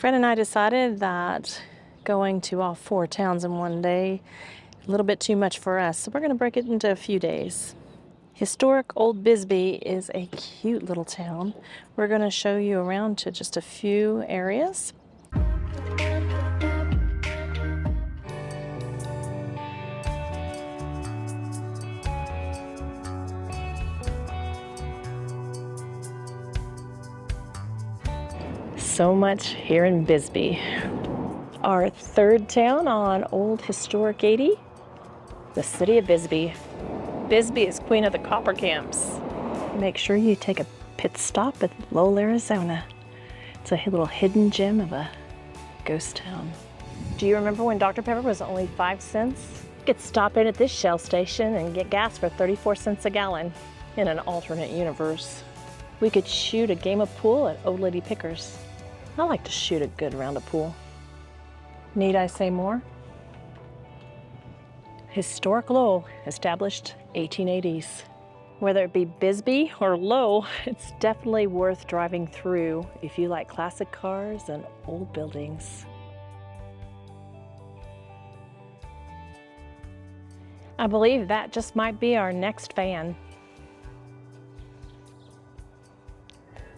Fred and I decided that going to all 4 towns in one day, a little bit too much for us, so we're going to break it into a few days. Historic Old Bisbee is a cute little town. We're going to show you around to just a few areas. So much here in Bisbee. Our third town on Old Historic 80, the city of Bisbee. Bisbee is queen of the copper camps. Make sure you take a pit stop at Lowell, Arizona. It's a little hidden gem of a ghost town. Do you remember when Dr. Pepper was only 5 cents? You could stop in at this Shell station and get gas for 34 cents a gallon. In an alternate universe, we could shoot a game of pool at Old Lady Picker's. I like to shoot a good round of pool. Need I say more? Historic Lowell, established 1880s. Whether it be Bisbee or Lowell, it's definitely worth driving through if you like classic cars and old buildings. I believe that just might be our next van.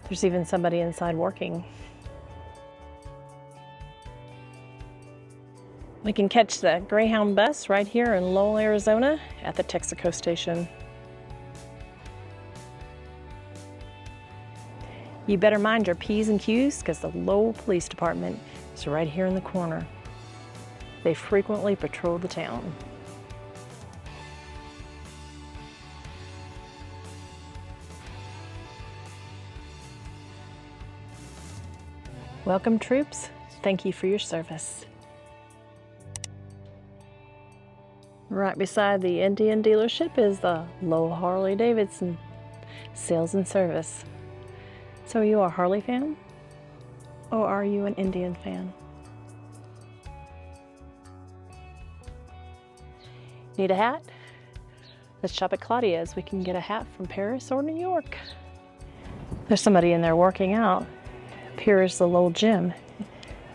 There's even somebody inside working. We can catch the Greyhound Bus right here in Lowell, Arizona at the Texaco station. You better mind your P's and Q's because the Lowell Police Department is right here in the corner. They frequently patrol the town. Welcome, troops. Thank you for your service. Right beside the Indian dealership is the Lowell Harley Davidson sales and service. So are you a Harley fan? Or are you an Indian fan? Need a hat? Let's shop at Claudia's. We can get a hat from Paris or New York. There's somebody in there working out. Appears the Lowell gym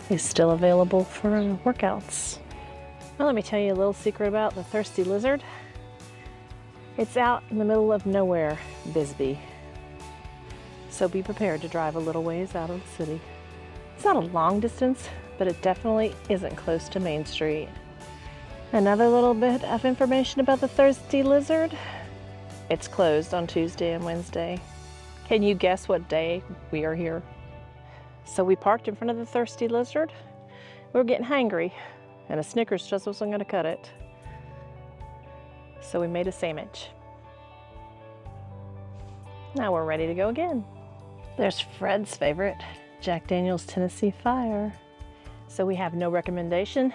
is still available for workouts. Well, let me tell you a little secret about the Thirsty Lizard. It's out in the middle of nowhere, Bisbee. So be prepared to drive a little ways out of the city. It's not a long distance, but it definitely isn't close to Main Street. Another little bit of information about the Thirsty Lizard. It's closed on Tuesday and Wednesday. Can you guess what day we are here? So we parked in front of the Thirsty Lizard. We were getting hangry, and a Snickers just wasn't going to cut it. So we made a sandwich. Now we're ready to go again. There's Fred's favorite, Jack Daniel's Tennessee Fire. So we have no recommendation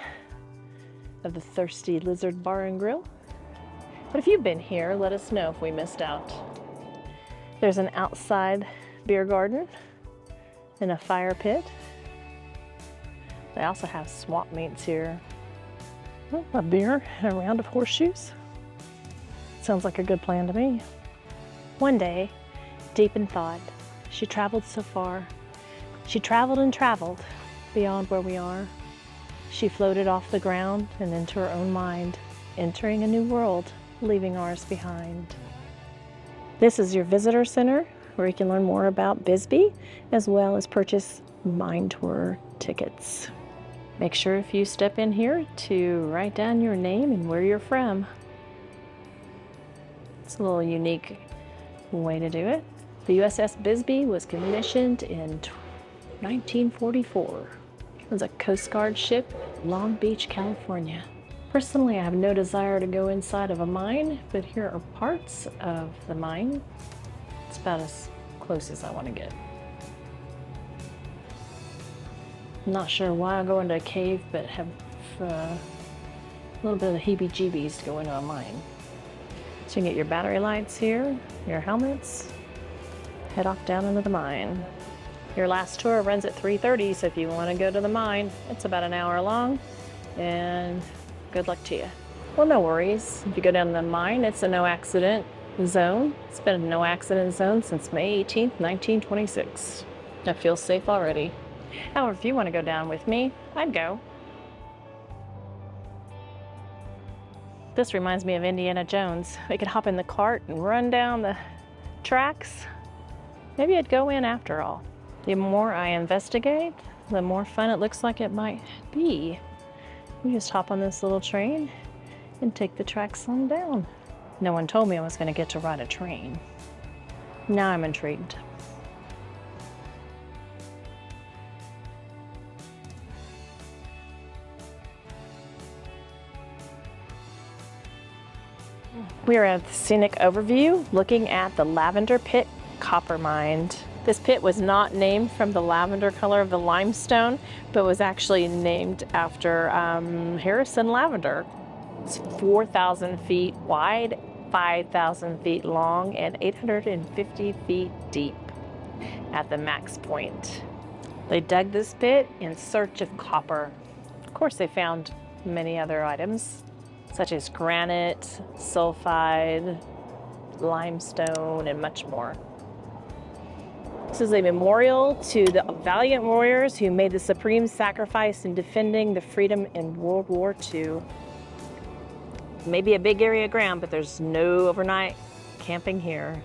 of the Thirsty Lizard Bar and Grill. But if you've been here, let us know if we missed out. There's an outside beer garden and a fire pit. They also have swamp meets here. Well, a beer and a round of horseshoes. Sounds like a good plan to me. One day, deep in thought, she traveled so far. She traveled and traveled beyond where we are. She floated off the ground and into her own mind, entering a new world, leaving ours behind. This is your visitor center, where you can learn more about Bisbee, as well as purchase Mind Tour tickets. Make sure if you step in here to write down your name and where you're from. It's a little unique way to do it. The USS Bisbee was commissioned in 1944. It was a Coast Guard ship in Long Beach, California. Personally, I have no desire to go inside of a mine, but here are parts of the mine. It's about as close as I want to get. I'm not sure why I'll go into a cave, but have a little bit of the heebie-jeebies to go into a mine. So you can get your battery lights here, your helmets, head off down into the mine. Your last tour runs at 3:30, so if you want to go to the mine, it's about an hour long, and good luck to you. Well, no worries. If you go down the mine, it's a no accident zone. It's been a no accident zone since May 18th, 1926. I feel safe already. However, if you want to go down with me, I'd go. This reminds me of Indiana Jones. We could hop in the cart and run down the tracks. Maybe I'd go in after all. The more I investigate, the more fun it looks like it might be. We just hop on this little train and take the tracks on down. No one told me I was going to get to ride a train. Now I'm intrigued. We are at the scenic overview looking at the Lavender Pit copper mine. This pit was not named from the lavender color of the limestone, but was actually named after Harrison Lavender. It's 4,000 feet wide, 5,000 feet long, and 850 feet deep at the max point. They dug this pit in search of copper. Of course, they found many other items, such as granite, sulfide, limestone, and much more. This is a memorial to the valiant warriors who made the supreme sacrifice in defending the freedom in World War II. Maybe a big area of ground, but there's no overnight camping here.